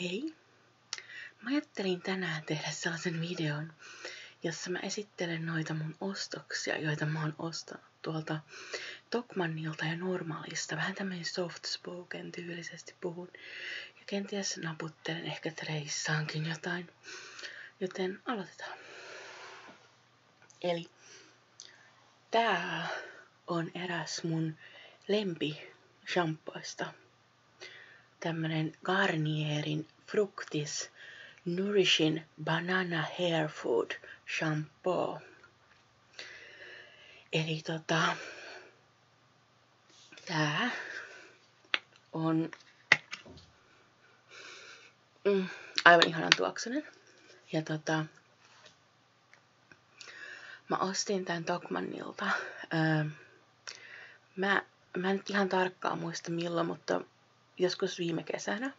Hei! Mä ajattelin tänään tehdä sellaisen videon, jossa mä esittelen noita mun ostoksia, joita mä oon ostanut tuolta Tokmannilta ja Normaalista. Vähän tämmöinen soft spoken tyylisesti puhun. Ja kenties naputtelen, ehkä treissaankin jotain. Joten aloitetaan. Eli tää on eräs mun lempishampoista. Tämmönen Garnierin Fructis Nourishing Banana Hair Food Shampoo. Eli tää on aivan ihanan tuoksunen. Ja mä ostin tän Tokmannilta. Mä en nyt ihan tarkkaan muista milloin, mutta joskus viime kesänä.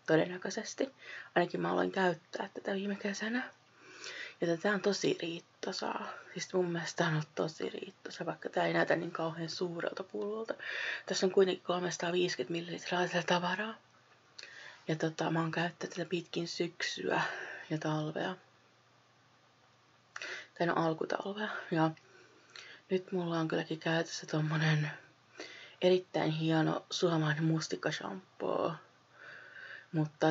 Todennäköisesti. Ainakin mä aloin käyttää tätä viime kesänä. Ja tätä on tosi riittosaa. Siis mun mielestä tää on tosi riittosa, vaikka tää ei näytä niin kauhean suurelta pullolta. Tässä on kuitenkin 350 ml tavaraa. Ja mä oon käyttänyt tätä pitkin syksyä ja talvea. Tai no alkutalvea. Ja nyt mulla on kylläkin käytössä tommonen erittäin hieno suomalainen mustikashampoo. Mutta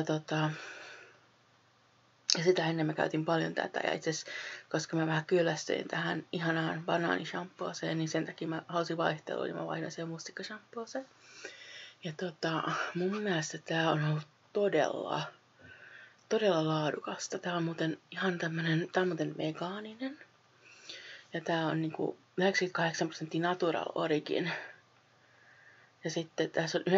ja sitä ennen mä käytin paljon tätä, ja itse asiassa, koska mä vähän kyllästyin tähän ihanaan banaanishampooseen, niin sen takia mä halusin vaihtelua, niin mä vaihdan sen mustikashampooseen. Ja mun mielestä tää on ollut todella laadukasta. Tää on muuten ihan tämmönen, tää on muuten vegaaninen. Ja tää on niinku 98% natural origin. Ja sitten tässä on 95%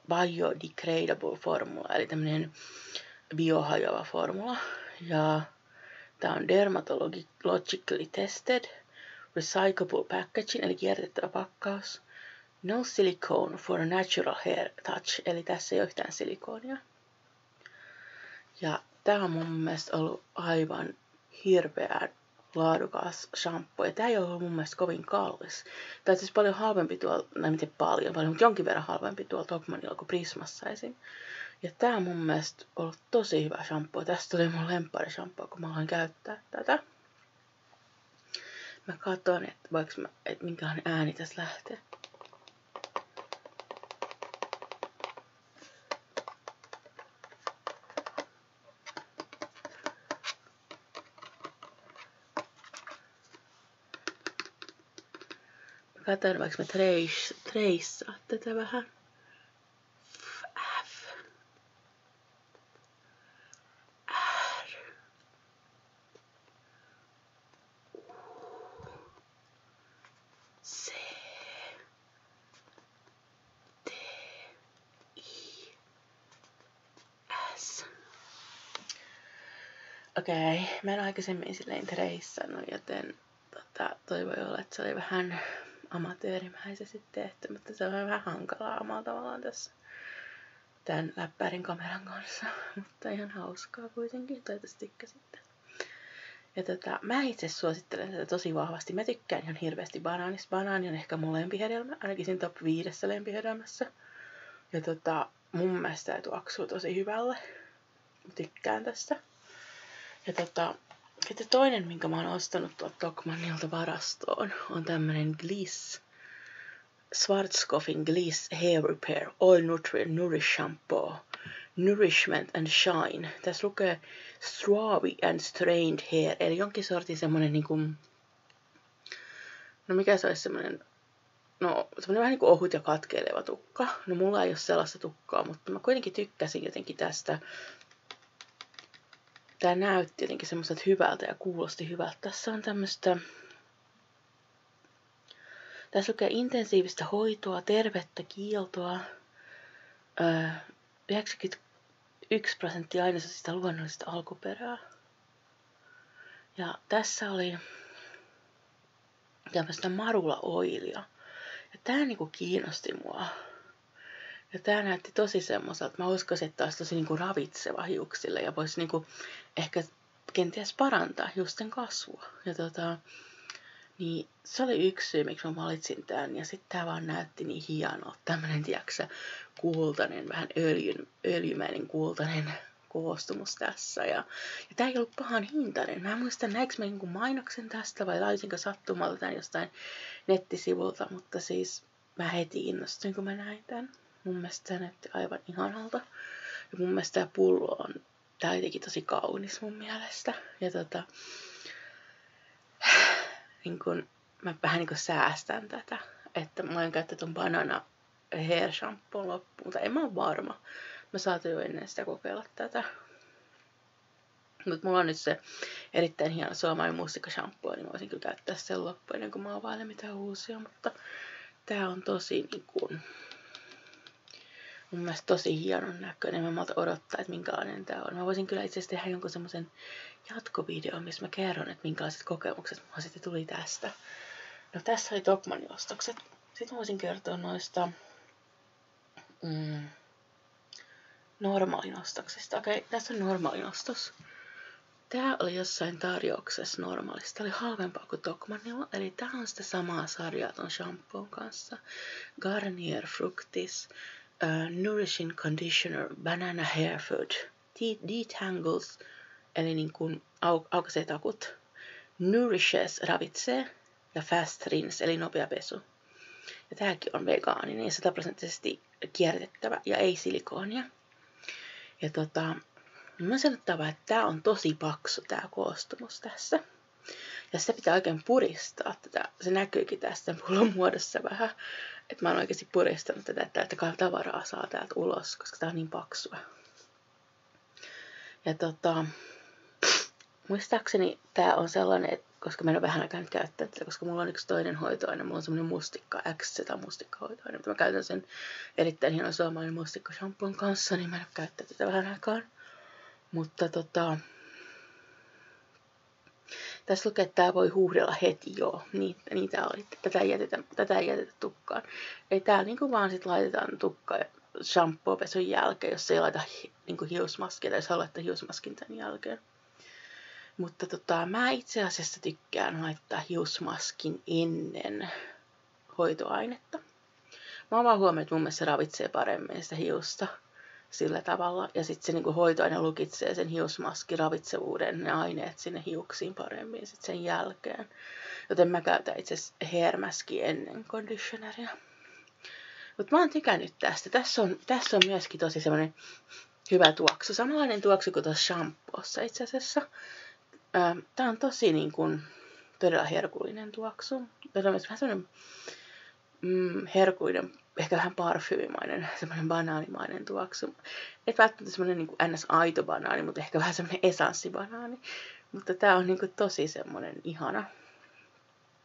biodegradable formula, eli tämmönen biohajoava formula. Ja tää on dermatologically tested, recyclable packaging, eli kierrätettävä pakkaus. No silicone for a natural hair touch, eli tässä ei ole yhtään silikoonia. Ja tää on mun mielestä ollut aivan hirveän laadukas shampoo. Ja tää ei ole ollut mun mielestä kovin kallis. Tää on siis paljon halvempi tuolla, miten paljon, mutta jonkin verran halvempi tuolla Tokmannilla kuin Prismassa esim. Ja tää on mun mielestä ollut tosi hyvä shampoo. Tästä tuli mun lemppari shampoo, kun mä aloin käyttää tätä. Mä katson, että minkälainen ääni tässä lähtee. Katsotaan, vaikka mä treissaa tätä vähän. F. R. C. T. I. S. Okei, mä en aikaisemmin silleen treissannut, joten toi voi olla, että se oli vähän amatöörimäisesti tehty, mutta se on vähän hankalaa omalla tavallaan tässä tämän läppärin kameran kanssa, mutta ihan hauskaa kuitenkin, toivottavasti tykkäsitte. Ja mä itse suosittelen tätä tosi vahvasti. Mä tykkään ihan hirveästi banaanista. Banaani on ehkä mun lempihedelmä, ainakin siinä top 5 lempihedelmässä. Ja mun mielestä tää tuoksuu tosi hyvälle. Mä tykkään tästä. Ja sitten toinen, minkä mä oon ostanut tuolta Tokmannilta varastoon, on tämmönen Gliss Schwarzkopfin Gliss Hair Repair Oil Nutrient Nourish Shampoo Nourishment and Shine. Tässä lukee Strawy and Strained Hair, eli jonkin sortin semmonen niinku, no mikä se olisi semmonen, no semmonen vähän niinku ohut ja katkeileva tukka. No mulla ei ole sellaista tukkaa, mutta mä kuitenkin tykkäsin jotenkin tästä. Tää näytti jotenkin semmoista hyvältä ja kuulosti hyvältä. Tässä on tämmöstä, tässä lukee intensiivistä hoitoa, tervettä kiiltoa, 91% ainesosista luonnollista alkuperää. Ja tässä oli tämmöistä marula-oilia. Ja tää niinku kiinnosti mua. Ja tää näytti tosi semmoiselta, mä uskoisin, että tää olisi tosi niinku ravitseva hiuksille ja voisi niinku ehkä kenties parantaa hiusten kasvua. Ja Niin se oli yksi syy, miksi mä valitsin tämän. Ja sitten tää vaan näytti niin hienolta. Tämmönen, tiiäksä, kultainen, vähän öljymäinen kultainen koostumus tässä. Ja tää ei ollut pahan hintainen. Mä en muista, näinkö mä jonkun mainoksen tästä vai laisinko sattumalta tämän jostain nettisivulta. Mutta siis mä heti innostuin, kun mä näin tämän. Mun mielestä se näytti aivan ihanalta. Ja mun mielestä tää pullo on, tää on jotenkin tosi kaunis mun mielestä. Ja niin kun, mä vähän niin kun säästän tätä. Että mä oon käyttänyt ton Banana Hair Shampoo loppuun. Tai en mä ole varma. Mä saatoin jo ennen sitä kokeilla tätä. Mut mulla on nyt se erittäin hieno suomalainen mustikkashampoo, niin mä voisin kyllä käyttää sen loppuun ennen kuin mä availen mitään uusia. Mutta tää on tosi niin kun, mun mielestä tosi hienon näköinen. Mä malta odottaa, että minkälainen tää on. Mä voisin kyllä itse asiassa tehdä jonkun semmosen jatkovideon, missä mä kerron, että minkälaiset kokemukset mulla sitten tuli tästä. No tässä oli Tokmannin ostokset. Sitten mä voisin kertoa noista normaalin ostoksista. Okei, tässä on normaalin ostos. Tää oli jossain tarjouksessa normaalista. Tää oli halvempaa kuin Tokmannilla. Eli tää on sitä samaa sarjaa ton shampoon kanssa. Garnier Fructis Nourishing Conditioner Banana Hair Food Detangles, eli niin kuin aukaisee takut. Nourishes ravitsee ja Fast Rinse, eli nopea pesu. Ja tääkin on vegaaninen ja 100% kierrätettävä ja ei silikoonia. Ja mä sanottava, että tää on tosi paksu tää koostumus tässä. Ja sitä pitää oikein puristaa tätä. Se näkyykin tästä pullon muodossa vähän. Että mä oon oikeasti puristanut tätä, että tavaraa saa täältä ulos, koska tää on niin paksua. Ja muistaakseni tää on sellainen, että koska mä en ole vähän aikaa nyt käyttänyt tätä, koska mulla on yksi toinen hoitoaine, mulla on semmonen mustikka, XZ-mustikkahoitoaine, mutta mä käytän sen erittäin hienon suomalainen mustikkashampoon kanssa, niin mä en ole käyttänyt tätä vähän aikaan. Mutta tässä lukee, että tää voi huuhdella heti, joo, niin tää oli, tätä ei jätetä tukkaan. Eli täällä niinku vaan sit laitetaan tukka shampoopesun jälkeen, jos ei laita niinku hiusmaskia, tai jos haluaa laittaa hiusmaskin tämän jälkeen. Mutta mä itse asiassa tykkään laittaa hiusmaskin ennen hoitoainetta. Mä oon vaan huomannut, että mun mielestä se ravitsee paremmin sitä hiusta sillä tavalla. Ja sitten se niinku hoitoaine lukitsee sen hiusmaskin ravitsevuuden ne aineet sinne hiuksiin paremmin sit sen jälkeen. Joten mä käytän itse asiassa hair maskia ennen conditioneria. Mutta mä oon tykännyt tästä. Tässä on myöskin tosi semmonen hyvä tuoksu. Samanlainen tuoksu kuin tuossa shampoossa itse asiassa. Tää on tosi niin kuin, todella herkullinen tuoksu. Tämä on vähän semmoinen herkullinen, ehkä vähän parfyymimainen, semmoinen banaanimainen tuoksu. Et välttämättä semmoinen niin kuin ns-aito banaani, mutta ehkä vähän semmoinen esanssibanaani. Mutta tää on niin kuin tosi semmoinen ihana.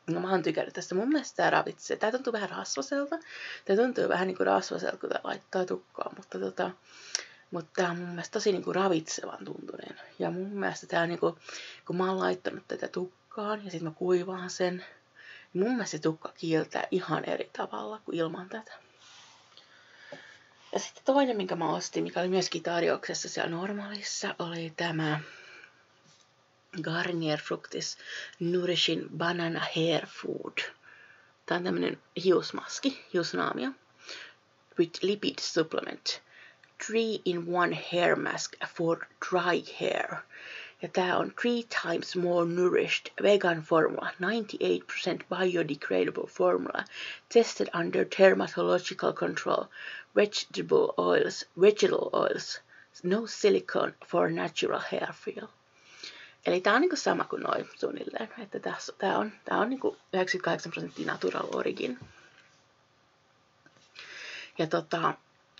No mä oon tykännyt tästä. Mun mielestä tää ravitsee. Tää tuntuu vähän rasvaselta. Tää tuntuu vähän niin kuin rasvaselta, kun tää laittaa tukkaa. Mutta tää on mun mielestä tosi niinku ravitsevan tuntunen. Ja mun mielestä tää on niinku, kun mä oon laittanut tätä tukkaan ja sit mä kuivaan sen, niin mun mielestä se tukka kiiltää ihan eri tavalla kuin ilman tätä. Ja sitten toinen, minkä mä ostin, mikä oli myöskin tarjouksessa siellä normaalissa, oli tämä Garnier Fructis Nourishing Banana Hair Food. Tää on tämmönen hiusmaski, hiusnaamio, with lipid supplement. 3-in-1 hair mask for dry hair. Ja tää on 3 times more nourished vegan formula, 98% biodegradable formula, tested under dermatological control, vegetable oils, no silicone for natural hair feel. Eli tää on niinku sama kuin noi suunnilleen, että tää on niinku 98% natural origin. Ja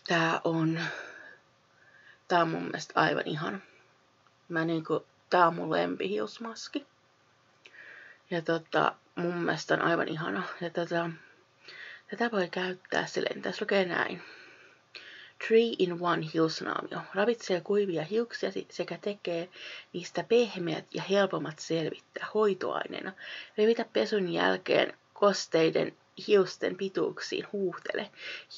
tää on mun mielestä aivan ihana. Tää on mun lempihiusmaski. Ja mun mielestä on aivan ihana. Ja tätä voi käyttää silleen. Tässä lukee näin. 3-in-1 hiusnaamio. Ravitsee kuivia hiuksia sekä tekee niistä pehmeät ja helpommat selvittää hoitoaineena. Levitä pesun jälkeen kosteiden hiusten pituuksiin, huuhtele.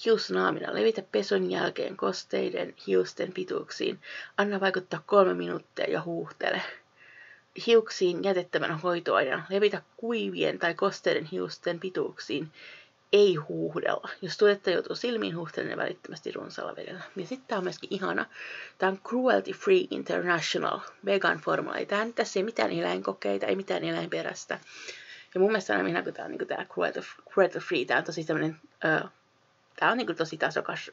Hiusnaamina levitä pesun jälkeen kosteiden hiusten pituuksiin. Anna vaikuttaa 3 minuuttia ja huuhtele. hiuksiin jätettävän hoitoaineen levitä kuivien tai kosteiden hiusten pituuksiin. Ei huuhdella. Jos tuotetta joutuu silmiin, huuhtele välittömästi runsaalla vedellä. Ja sitten tää on myöskin ihana. Tää on Cruelty Free International Vegan Formula. Tässä ei mitään eläinkokeita, ei mitään eläinperäistä. Ja mun mielestä on ihana, kun tää on niinku tää Cruelty Free. Tää on tosi tämmönen, tää on niinku tosi tasokas.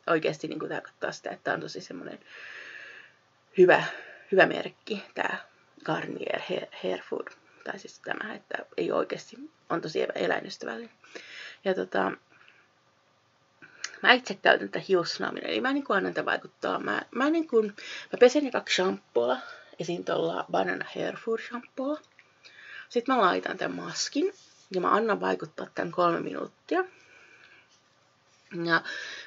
Oikeesti niinku tää katsoo sitä, että tää on tosi semmonen hyvä merkki. Tää Garnier Hair Food. Tai siis tämä, että ei oikeasti on tosi eläinystävällinen. Ja mä itse käytän tätä hiusnaaminen, eli mä niinku annan tätä vaikuttaa. Mä pesen ne 2 shampoolla, esim. Tuolla Banana Hair Food shampoolla. Sitten mä laitan tämän maskin, ja mä annan vaikuttaa tämän 3 minuuttia. Ja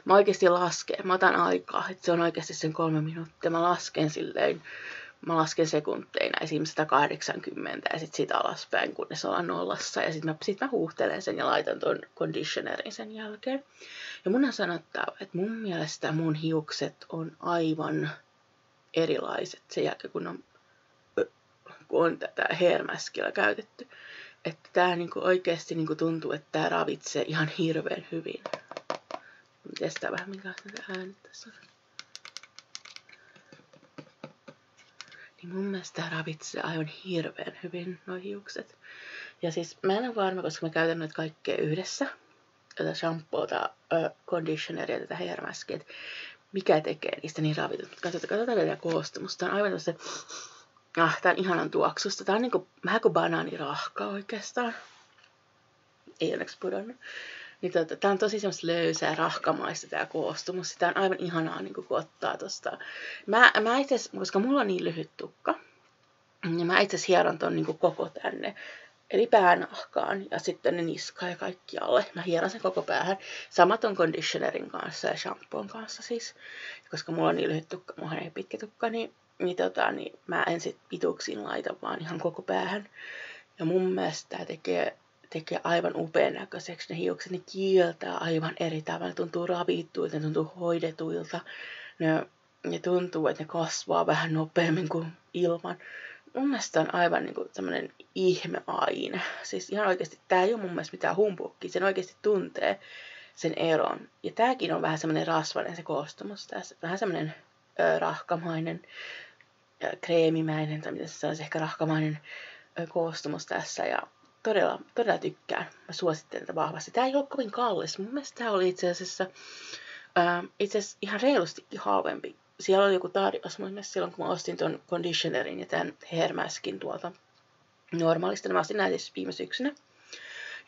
mä oikeasti lasken, mä otan aikaa, että se on oikeasti sen 3 minuuttia. Mä lasken sekunteina, esim. 180 ja sitten siitä alaspäin, kunnes ollaan nollassa. Ja sitten mä huuhtelen sen ja laitan ton conditionerin sen jälkeen. Ja mun on sanottava, että mun mielestä mun hiukset on aivan erilaiset sen jälkeen, kun on tätä hair maskilla käytetty. Että tää niinku oikeesti niinku tuntuu, että tää ravitsee ihan hirveän hyvin. Testaa vähän minkälaista äänet tässä on. Niin mun mielestä tää ravitsee aivan hirveän hyvin nuo hiukset. Ja siis mä en ole varma, koska mä käytän noita kaikkea yhdessä. Tätä shampoota, conditioneria ja tätä hair maskia, että mikä tekee niistä niin ravitut. Katsotaan vielä koostumusta. Tää on aivan tossa, tää on ihanan tuoksusta. Tää on niinku vähän kuin banaanirahka oikeastaan. Ei onneksi pudonnut. Niin tää on tosi semmoista löysää rahkamaista tää koostumus. Tää on aivan ihanaa niinku kun ottaa tosta. Mä itse asiassa, koska mulla on niin lyhyt tukka, niin mä itse asiassa hieron ton niinku koko tänne. Eli päänahkaan ja sitten ne niskaan ja kaikkialle. Mä hieron sen koko päähän. Samat on conditionerin kanssa ja shampoon kanssa siis. Koska mulla on niin lyhyt tukka, mulla ei pitkä tukka, niin mä en sit pituuksiin laita vaan ihan koko päähän. Ja mun mielestä tää tekee aivan upean näköiseksi ne hiukset. Ne kiiltää aivan eri tavalla. Ne tuntuu ravittuilta, ne tuntuu hoidetuilta. Ne tuntuu, että ne kasvaa vähän nopeammin kuin ilman. Mun mielestä on aivan niinku tämmönen ihmeaine. Siis ihan oikeesti tää ei oo mun mielestä mitään humpukkia. Sen oikeesti tuntee sen eron. Ja tääkin on vähän semmonen rasvainen se koostumus tässä. Vähän semmonen rahkamainen, kreemimäinen, tai mitä se olisi, ehkä rahkamainen koostumus tässä. Ja todella tykkään. Mä suosittelen tätä vahvasti. Tää ei ole kovin kallis. Mun mielestä tää oli itse asiassa ihan reilustikin halvempi. Siellä oli joku tarjous mun mielestä silloin, kun mä ostin ton conditionerin ja tämän hair maskin tuolta normaalista. Mä ostin näitä viime syksynä.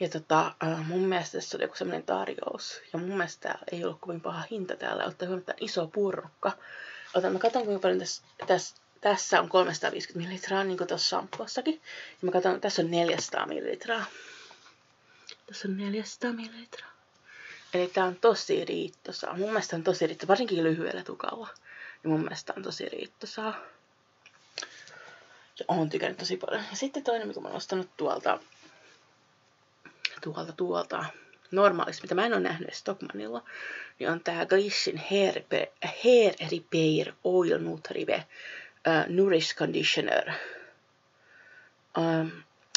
Ja mun mielestä tässä oli joku semmoinen tarjous. Ja mun mielestä täällä ei ollut kovin paha hinta täällä. Ottaa huomioon, että iso purkka. Mä katson kuinka paljon tässä on 350 millilitraa, niin kuin tuossa shampoossakin. Ja mä katson, tässä on 400 millilitraa. Tässä on 400 millilitraa. Eli tää on tosi riittosaa. Mun mielestä on tosi riittosaa, varsinkin lyhyellä tukalla. Ja mun mielestä on tosi riittosaa. Ja oon tykännyt tosi paljon. Ja sitten toinen, mikä mä oon ostanut tuolta normaalista, mitä mä en ole nähnyt Stockmannilla, niin on tää Glish'in Hair Repair Oil Nutrive Nourish Conditioner.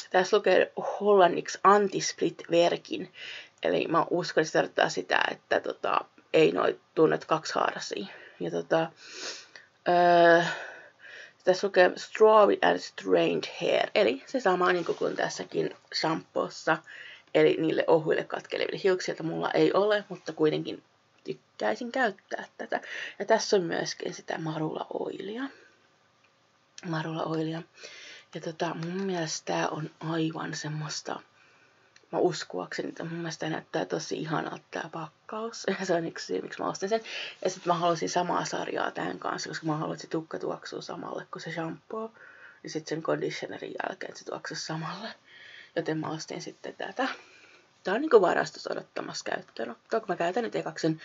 Tässä lukee hollanniksi anti-split verkin. Eli mä uskon, että se tarkoittaa sitä, että ei noin tunnet kaksihaarasia. Ja tässä lukee Strawy and Strained Hair. Eli se sama niin kuin tässäkin shampoossa. Eli niille ohuille katkeleville hiuksilta mulla ei ole, mutta kuitenkin tykkäisin käyttää tätä. Ja tässä on myöskin sitä marula-oilia. Ja mun mielestä tää on aivan semmoista, mä uskoakseni, että mun mielestä tää näyttää tosi ihanalta tää pakkaus. Ja se on yksi syy, miksi mä ostin sen. Ja sit mä halusin samaa sarjaa tämän kanssa, koska mä haluan, että se tukka tuoksuu samalle kuin se shampoo. Ja sit sen conditionerin jälkeen se tuoksuu samalle. Joten mä ostin sitten tätä. Tää on niinku varastus odottamassa käyttöönottoa. Kun mä käytän nyt ekaksen,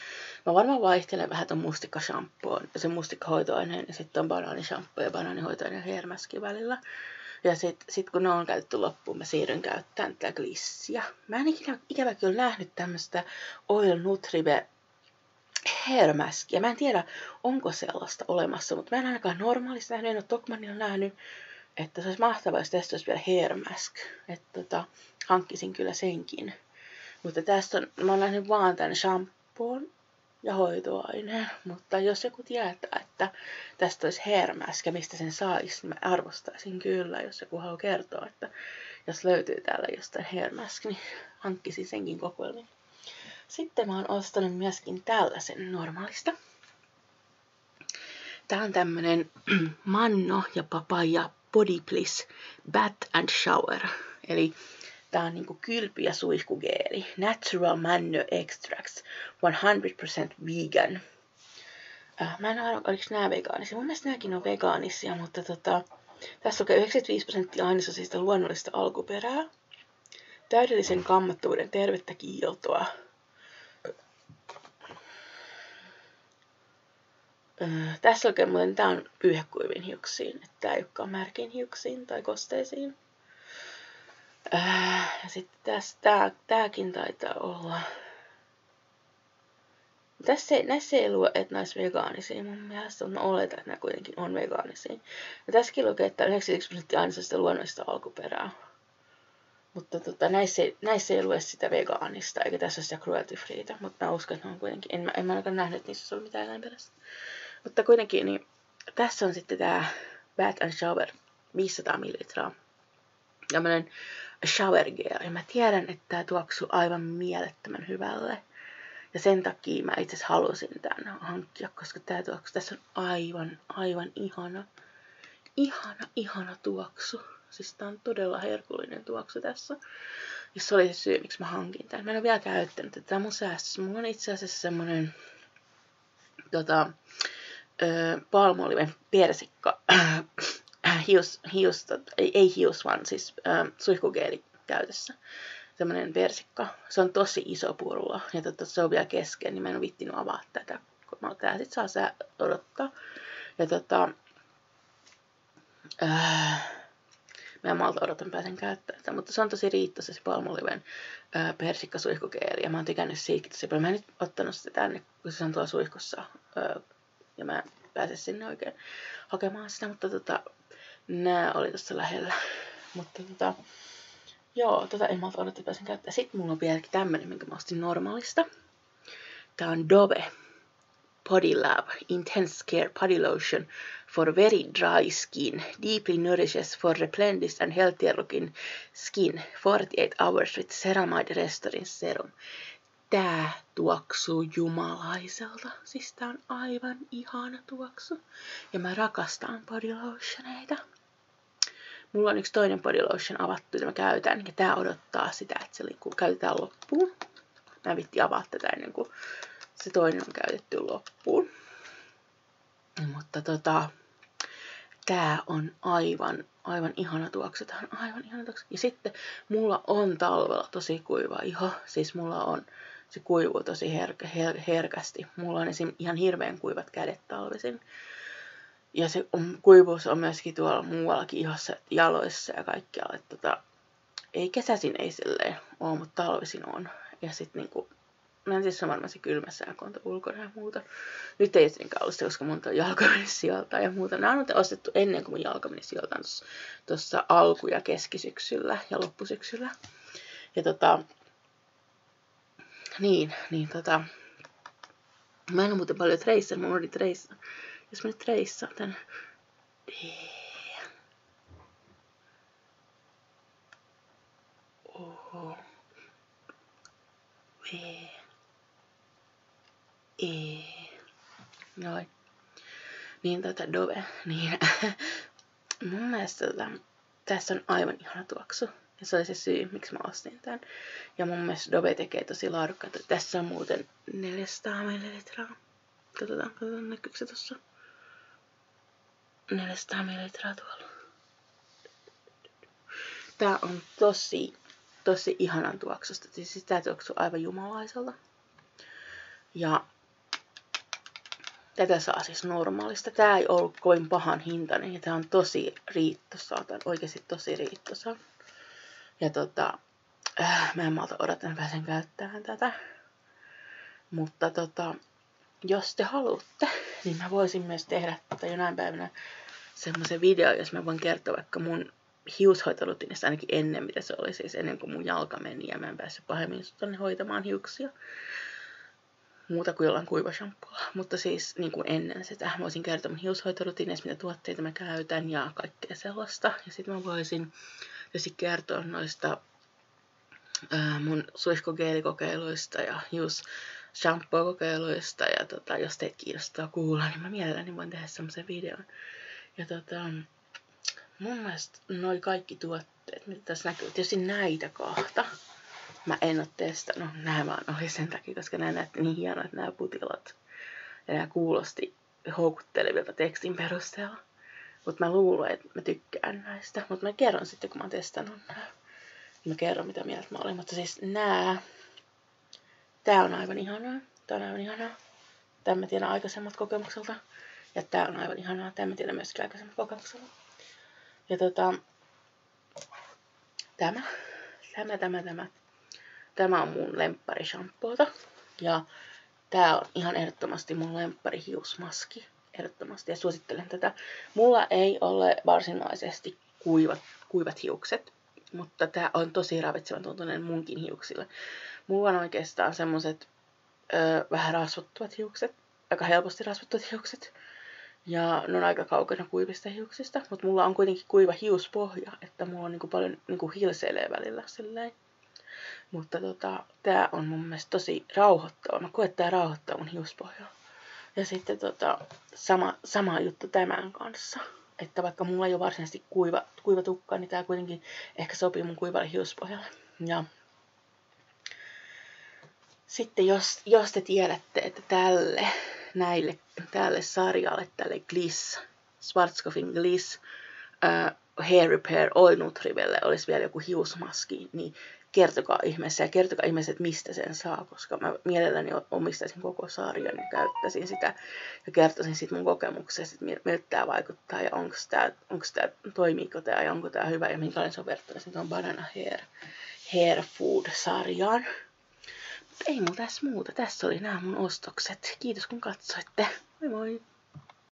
mä varmaan vaihtelen vähän ton mustikkashampoon ja sen mustikkahoitoaineen ja sitten ton banaanishampoo ja banaanihoitoaineen hair maskin välillä. Ja sit kun ne on käytetty loppuun, mä siirryn käyttämään tätä Glishia. Mä en ikävä kyllä nähnyt tämmöstä Oil Nutrive hair maskia. Mä en tiedä, onko sellaista olemassa, mutta mä en ainakaan normaalista nähnyt, en ole Stockmannilla nähnyt. että se olisi mahtavaa, jos tästä olisi vielä hair mask. Että hankkisin kyllä senkin. Mutta tästä mä oon nähnyt vaan tämän shampoon ja hoitoaineen. Mutta jos joku tietää, että tästä olisi hair mask ja mistä sen saisi, niin mä arvostaisin kyllä, jos joku haluaa kertoa, että jos löytyy täällä jostain hair mask, niin hankkisin senkin kokoelmin. Sitten mä oon ostanut myöskin tällaisen normaalista. Tää on tämmönen manno ja papaya body bliss bath and shower. Eli tää on niinku kylpy- ja suihkugeeli. Natural manno extracts, 100% vegan. Mä en arva, oliko nää vegaanisia. Mun mielestä nääkin on vegaanisia, mutta tässä lukee 95% ainesosista luonnollista alkuperää. Täydellisen kammattomuuden tervettä kiiltoa. Tässä lukee muuten, tää on pyyhekuivin hiuksiin, että tää ei olekaan märkiin hiuksiin tai kosteisiin. Ja sitten tääkin taitaa olla. Näissä ei lue, että näissä vegaanisia. Mun mielestä mä oletan, että nämä kuitenkin on vegaanisia. Ja tässäkin lukee, että 91% ainesosista luonnollista alkuperää. Mutta näissä ei lue sitä vegaanista, eikä tässä ole sitä cruelty freetä. Mutta mä uskon, että ne on kuitenkin. En mä ainakaan nähnyt, että niissä olisi mitään eläinperäistä. Mutta kuitenkin, niin tässä on sitten tää Bath and Shower 500 ml. Tämmönen shower gel. Ja mä tiedän, että tää tuoksuu aivan mielettömän hyvälle. Ja sen takia mä itse asiassa halusin tän hankkia, koska tää tuoksu, tässä on aivan ihana tuoksu. Siis tää on todella herkullinen tuoksu tässä. Ja se oli se syy, miksi mä hankin tän. Mä en ole vielä käyttänyt tätä mun säästössä. Mulla on itse asiassa semmonen palmuoliven persikka ei hius, vaan siis suihkugeeli käytössä. Semmonen persikka. Se on tosi iso pullo. Ja se on vielä kesken, niin mä en ole vittinyt avaa tätä. Tää sit saa sä odottaa. Ja mä en malta odotan pääsen käyttämään sitä. Mutta se on tosi riittäisi se palmuoliven persikka suihkugeeli. Ja mä oon tykännyt siitä tosi paljon. Mä en nyt ottanut sitä tänne, kun se on tuolla suihkussa. Ja mä en pääse sinne oikein hakemaan sitä. Mutta nää oli tossa lähellä. Mutta joo, en malta odottaa pääsen käyttämään. Sitten mulla on vieläkin tämmönen, minkä mä ostin normaalista. Tää on Dove Body Love Intense Care Body Lotion for very dry skin. Deeply nourishes for replenished and healthier looking skin. 48 hours with ceramide restoring serum. Tää tuoksuu jumalaiselta. Siis tää on aivan ihana tuoksu. Ja mä rakastan body lotioneita. Mulla on yksi toinen body lotion avattu, jota mä käytän. Ja tää odottaa sitä, että se käytetään loppuun. Mä vittiin avaa tätä ennen kuin se toinen on käytetty loppuun. Mutta tää on aivan ihana tuoksu. Tää on aivan ihana tuoksu. Ja sitten mulla on talvella tosi kuiva iho. Siis mulla on, se kuivuu tosi herkästi. Mulla on esim. Ihan hirveän kuivat kädet talvisin. Ja se kuivuus on myöskin tuolla muuallakin ihossa, jaloissa ja kaikkialla. Ei kesäisin ei silleen oo, mutta talvisin on. Ja sit niinku, mä en siis varmaan se kylmässä ja kun on ulkona ja muuta. Nyt ei tietenkään ollut se, koska mun jalka meni sieltä ja muuta. Nämä on ostettu ennen kuin mun jalka meni sieltä tuossa alku- ja keskisyksyllä ja loppusyksyllä. Ja mä en ole muuten paljon treissannut, mun oli treissa. Jos mä nyt treissaan tän. Oho. Noin. Niin Dove. Niin. Mun mielestä tässä on aivan ihana tuoksu. Ja se oli se syy, miksi mä ostin tän. Ja mun mielestä Dove tekee tosi laadukkaita. Tässä on muuten 400 ml. Katsotaan näkyykö se tossa. 400 ml tuolla. Tää on tosi ihanan tuoksusta. Siis tää tuoksuu aivan jumalaiselta. Ja tätä saa siis normaalista. Tää ei ollut kovin pahan hintainen. Ja tää on tosi riittosa. Tää on oikeesti tosi riittosa. Ja mä en malta odotan pääsen käyttämään tätä. Mutta jos te haluatte, niin mä voisin myös tehdä jonain päivänä semmoisen video, jos mä voin kertoa vaikka mun hiushoitorutiinista ainakin ennen, mitä se oli, siis ennen kuin mun jalka meni ja mä en päässyt pahemmin tonne hoitamaan hiuksia. Muuta kuin jollain kuivashampoolla. Mutta siis niin kuin ennen sitä mä voisin kertoa mun hiushoitorutiinista, mitä tuotteita mä käytän ja kaikkea sellaista. Ja sitten mä voisin tietysti kertoa noista mun suihkugeelikokeiluista ja shampoo-kokeiluista. Ja jos teitä kiinnostaa kuulla, niin mä mielelläni voin tehdä semmoisen videon. Ja mun mielestä noi kaikki tuotteet, mitä tässä näkyy, tietysti näitä kahta. Mä en oo testannut. Nää vaan oli sen takia, koska nää näytti niin hienoit nää putilot. Ja nää kuulosti houkuttelevilta tekstin perusteella. Mut mä luulen, että mä tykkään näistä. Mut mä kerron sitten, kun mä oon testannut nää. Mä kerron, mitä mieltä mä olin. Mutta siis tää on aivan ihanaa. Tää on aivan ihanaa. Tän mä tiedän aikaisemmat kokemukselta. Ja tää on aivan ihanaa. Tän mä tiedän myöskin aikaisemmat kokemukselta. Ja Tämä on mun lemppari shampoota. Ja tää on ihan ehdottomasti mun lemppari hiusmaski. Ehdottomasti. Ja suosittelen tätä. Mulla ei ole varsinaisesti kuivat hiukset. Mutta tää on tosi ravitsevan tuntunen munkin hiuksille. Mulla on oikeastaan semmoset vähän rasvattuvat hiukset. Aika helposti rasvattuvat hiukset. Ja ne on aika kaukana kuivista hiuksista. Mutta mulla on kuitenkin kuiva hiuspohja. Että mulla on paljon hilseilee välillä silleen. Mutta tää on mun mielestä tosi rauhoittava. Mä koen, että tää rauhoittaa mun hiuspohjaa. Ja sitten sama juttu tämän kanssa. Että vaikka mulla ei ole varsinaisesti kuiva tukka, niin tää kuitenkin ehkä sopii mun kuivalle hiuspohjalle. Ja sitten jos te tiedätte, että tälle sarjalle, tälle Gliss, Schwarzkopfin Gliss, Hair Repair Oil Nutrivelle olisi vielä joku hiusmaski, niin kertokaa ihmeessä ja kertokaa ihmeessä, että mistä sen saa, koska mä mielelläni omistaisin koko sarjan ja käyttäisin sitä ja kertoisin sit mun kokemuksesta, että miltä tää vaikuttaa ja toimiiko tää ja onko tää hyvä ja minkälainen se on vertaisin tuon Banana Hair Food-sarjaan. Mutta ei mulla tässä muuta. Tässä oli nämä mun ostokset. Kiitos kun katsoitte. Moi moi!